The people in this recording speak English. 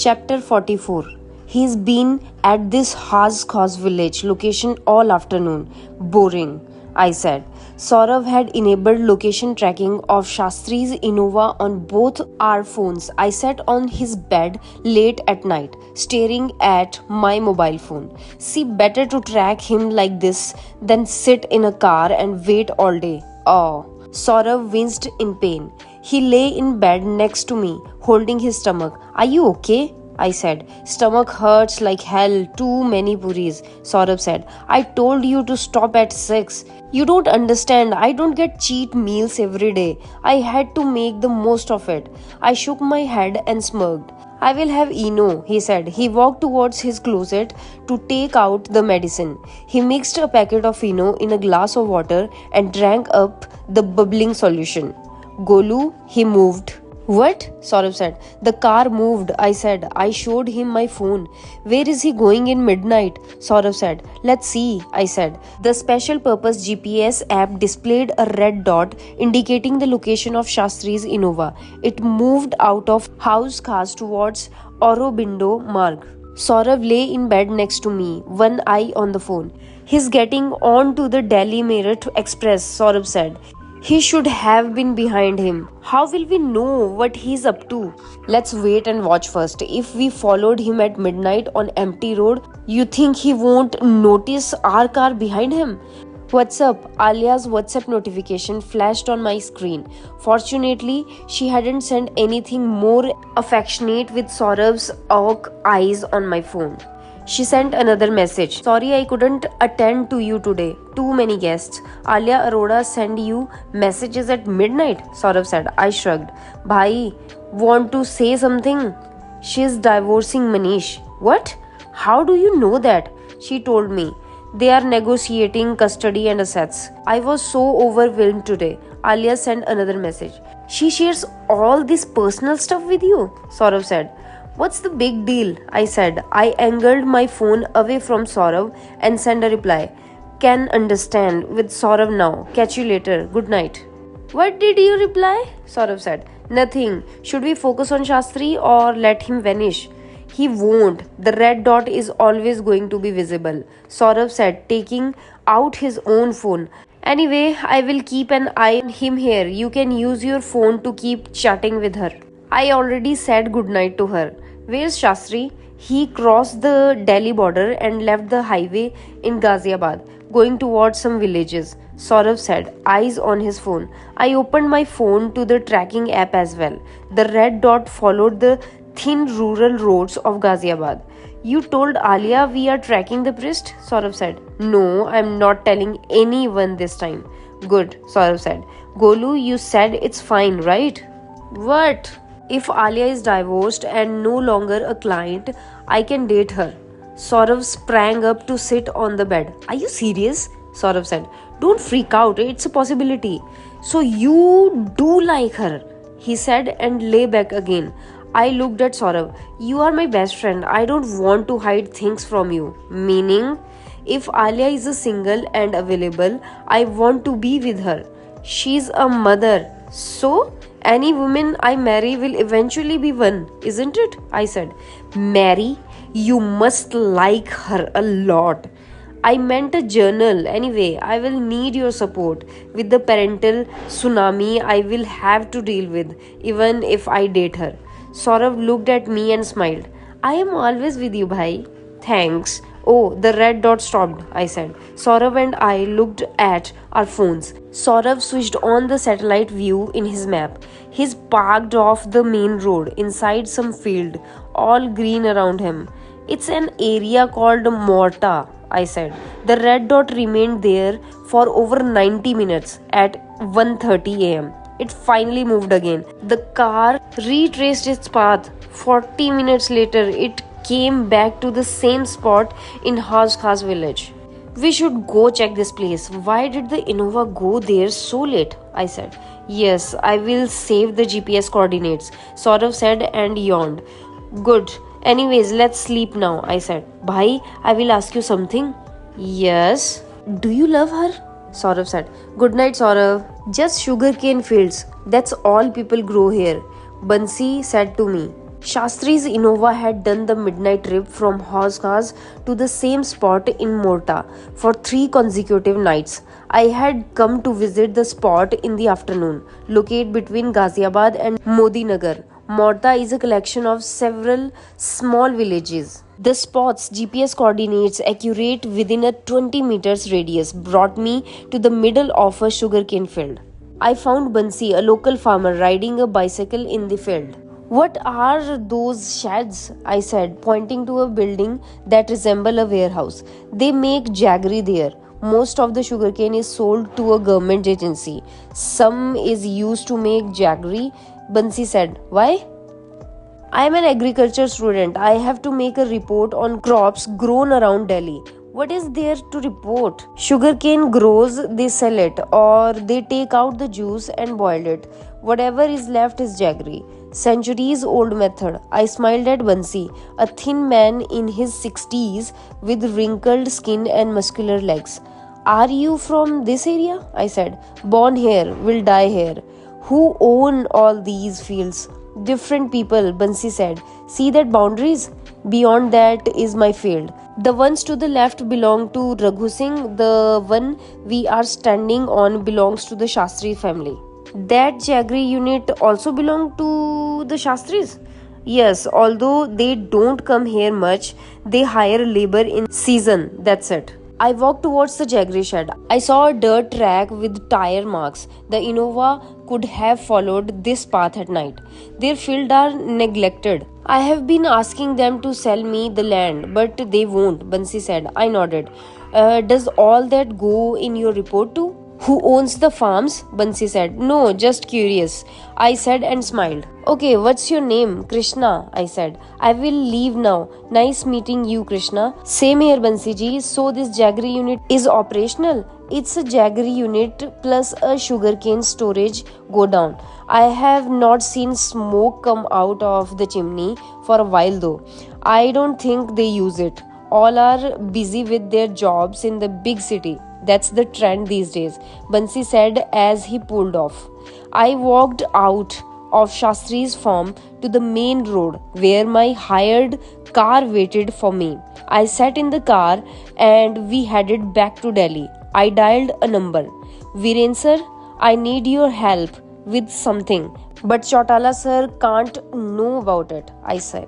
Chapter 44. He's been at this Haz Khas village location all afternoon. Boring, I said. Saurav had enabled location tracking of Shastri's Innova on both our phones. I sat on his bed late at night, staring at my mobile phone. See, better to track him like this than sit in a car and wait all day. Oh. Saurav winced in pain. He lay in bed next to me, holding his stomach. Are you okay? I said. Stomach hurts like hell, too many puris, Saurav said. I told you to stop at 6. You don't understand, I don't get cheat meals every day. I had to make the most of it. I shook my head and smirked. I will have Eno, he said. He walked towards his closet to take out the medicine. He mixed a packet of Eno in a glass of water and drank up the bubbling solution. Golu, he moved. What? Saurav said. The car moved, I said. I showed him my phone. Where is he going in midnight? Saurav said. Let's see, I said. The special purpose GPS app displayed a red dot indicating the location of Shastri's Innova. It moved out of Haz Khas towards Aurobindo Marg. Saurav lay in bed next to me, one eye on the phone. He's getting on to the Delhi Meerut Express, Saurav said. He should have been behind him. How will we know what he's up to? Let's wait and watch first. If we followed him at midnight on empty road, you think he won't notice our car behind him? What's up? Alia's WhatsApp notification flashed on my screen. Fortunately, she hadn't sent anything more affectionate with Saurav's awk eyes on my phone. She sent another message. Sorry I couldn't attend to you today. Too many guests. Alia Arora send you messages at midnight, Saurav said. I shrugged. Bhai, want to say something? She's divorcing Manish. What? How do you know that? She told me. They are negotiating custody and assets. I was so overwhelmed today. Alia sent another message. She shares all this personal stuff with you, Saurav said. What's the big deal? I said. I angled my phone away from Saurav and sent a reply. Can understand with Saurav now. Catch you later. Good night. What did you reply? Saurav said. Nothing. Should we focus on Shastri or let him vanish? He won't. The red dot is always going to be visible, Saurav said, taking out his own phone. Anyway, I will keep an eye on him here. You can use your phone to keep chatting with her. I already said goodnight to her. Where's Shastri? He crossed the Delhi border and left the highway in Ghaziabad, going towards some villages, Saurav said, eyes on his phone. I opened my phone to the tracking app as well. The red dot followed the thin rural roads of Ghaziabad. You told Alia we are tracking the priest? Saurav said. No, I'm not telling anyone this time. Good, Saurav said. Golu, you said it's fine, right? What? If Alia is divorced and no longer a client, I can date her. Saurav sprang up to sit on the bed. Are you serious? Saurav said. Don't freak out, it's a possibility. So you do like her, he said and lay back again. I looked at Saurav. You are my best friend. I don't want to hide things from you. Meaning, if Alia is a single and available, I want to be with her. She's a mother. So, any woman I marry will eventually be one, isn't it? I said. Marry? You must like her a lot. I meant a journal. Anyway, I will need your support with the parental tsunami I will have to deal with, even if I date her. Saurav looked at me and smiled. I am always with you, bhai. Thanks. Oh, the red dot stopped, I said. Saurav and I looked at our phones. Saurav switched on the satellite view in his map. He's parked off the main road inside some field, all green around him. It's an area called Morta, I said. The red dot remained there for over 90 minutes at 1:30 am. It finally moved again. The car retraced its path. 40 minutes later, it came back to the same spot in Haz Khas village. We should go check this place. Why did the Innova go there so late? I said. Yes, I will save the GPS coordinates, Saurav said and yawned. Good. Anyways, let's sleep now, I said. Bhai, I will ask you something. Yes. Do you love her? Saurav said. Good night, Saurav. Just sugarcane fields. That's all people grow here, Bansi said to me. Shastri's Innova had done the midnight trip from Hoskas to the same spot in Morta for 3 consecutive nights. I had come to visit the spot in the afternoon, located between Ghaziabad and Modinagar. Morta is a collection of several small villages. The spot's GPS coordinates, accurate within a 20 meters radius, brought me to the middle of a sugarcane field. I found Bansi, a local farmer, riding a bicycle in the field. What are those sheds? I said, pointing to a building that resembled a warehouse. They make jaggery there. Most of the sugarcane is sold to a government agency. Some is used to make jaggery. Bansi said, why? I am an agriculture student. I have to make a report on crops grown around Delhi. What is there to report? Sugarcane grows, they sell it, or they take out the juice and boil it. Whatever is left is jaggery. Centuries old method. I smiled at Bansi, a thin man in his 60s with wrinkled skin and muscular legs. Are you from this area? I said. Born here, will die here. Who own all these fields? Different people, Bansi said. See that boundaries? Beyond that is my field. The ones to the left belong to Raghu Singh. The one we are standing on belongs to the Shastri family. That jaggery unit also belong to the Shastris? Yes, although they don't come here much, they hire labor in season, that's it. I walked towards the jaggery shed. I saw a dirt track with tire marks. The Innova could have followed this path at night. Their fields are neglected. I have been asking them to sell me the land, but they won't, Bansi said. I nodded. Does all that go in your report too? Who owns the farms? Bansi said. No, just curious. I said and smiled. Okay, what's your name? Krishna, I said. I will leave now. Nice meeting you, Krishna. Same here, Bansi ji. So this jaggery unit is operational? It's a jaggery unit plus a sugarcane storage go down. I have not seen smoke come out of the chimney for a while though. I don't think they use it. All are busy with their jobs in the big city. That's the trend these days, Bansi said as he pulled off. I walked out of Shastri's farm to the main road where my hired car waited for me. I sat in the car and we headed back to Delhi. I dialed a number. Viren sir, I need your help with something. But Chautala sir can't know about it, I said.